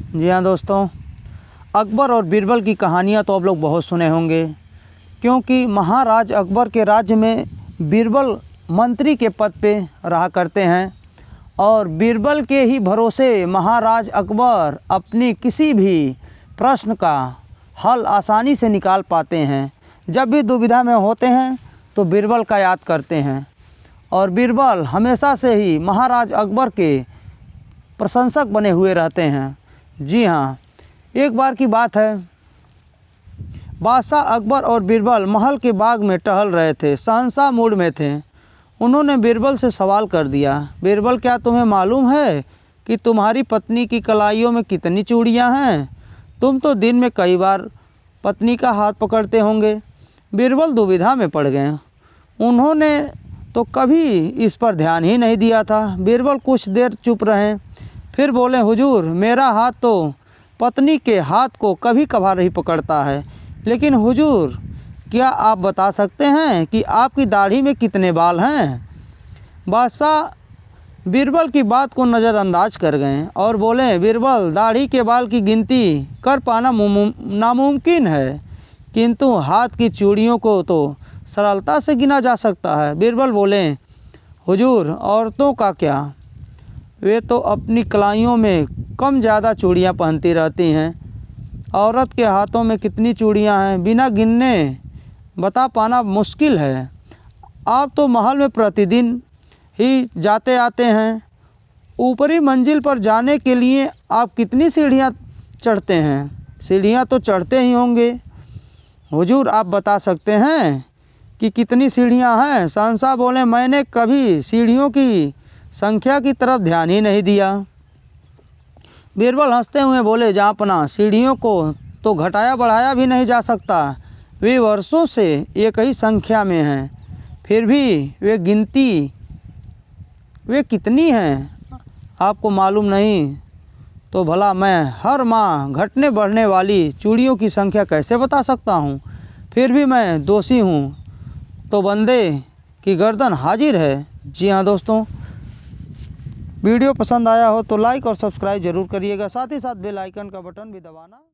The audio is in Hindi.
जी हाँ दोस्तों, अकबर और बीरबल की कहानियाँ तो आप लोग बहुत सुने होंगे, क्योंकि महाराज अकबर के राज्य में बीरबल मंत्री के पद पे रहा करते हैं और बीरबल के ही भरोसे महाराज अकबर अपनी किसी भी प्रश्न का हल आसानी से निकाल पाते हैं। जब भी दुविधा में होते हैं तो बीरबल का याद करते हैं और बीरबल हमेशा से ही महाराज अकबर के प्रशंसक बने हुए रहते हैं। जी हाँ, एक बार की बात है, बादशाह अकबर और बीरबल महल के बाग में टहल रहे थे, शहंशाह मूड में थे। उन्होंने बीरबल से सवाल कर दिया, बीरबल क्या तुम्हें मालूम है कि तुम्हारी पत्नी की कलाइयों में कितनी चूड़ियाँ हैं? तुम तो दिन में कई बार पत्नी का हाथ पकड़ते होंगे। बीरबल दुविधा में पड़ गए। उन्होंने तो कभी इस पर ध्यान ही नहीं दिया था। बीरबल कुछ देर चुप रहे, फिर बोले, हुजूर, मेरा हाथ तो पत्नी के हाथ को कभी कभार ही पकड़ता है, लेकिन हुजूर, क्या आप बता सकते हैं कि आपकी दाढ़ी में कितने बाल हैं? बादशाह बीरबल की बात को नज़रअंदाज कर गए और बोले, बीरबल, दाढ़ी के बाल की गिनती कर पाना नामुमकिन है, किंतु हाथ की चूड़ियों को तो सरलता से गिना जा सकता है। बीरबल बोले, हुजूर, औरतों का क्या, वे तो अपनी कलाइयों में कम ज़्यादा चूड़ियाँ पहनती रहती हैं। औरत के हाथों में कितनी चूड़ियाँ हैं, बिना गिनने बता पाना मुश्किल है। आप तो महल में प्रतिदिन ही जाते आते हैं। ऊपरी मंजिल पर जाने के लिए आप कितनी सीढ़ियाँ चढ़ते हैं? सीढ़ियाँ तो चढ़ते ही होंगे। हुजूर, आप बता सकते हैं कि कितनी सीढ़ियाँ हैं? शहंशाह बोले, मैंने कभी सीढ़ियों की संख्या की तरफ ध्यान ही नहीं दिया। बीरबल हंसते हुए बोले, जहाँपना, सीढ़ियों को तो घटाया बढ़ाया भी नहीं जा सकता। वे वर्षों से एक ही संख्या में हैं, फिर भी वे कितनी हैं आपको मालूम नहीं, तो भला मैं हर माह घटने बढ़ने वाली चूड़ियों की संख्या कैसे बता सकता हूँ? फिर भी मैं दोषी हूँ तो बंदे की गर्दन हाजिर है। जी हाँ दोस्तों, वीडियो पसंद आया हो तो लाइक और सब्सक्राइब जरूर करिएगा, साथ ही साथ बेल आइकन का बटन भी दबाना।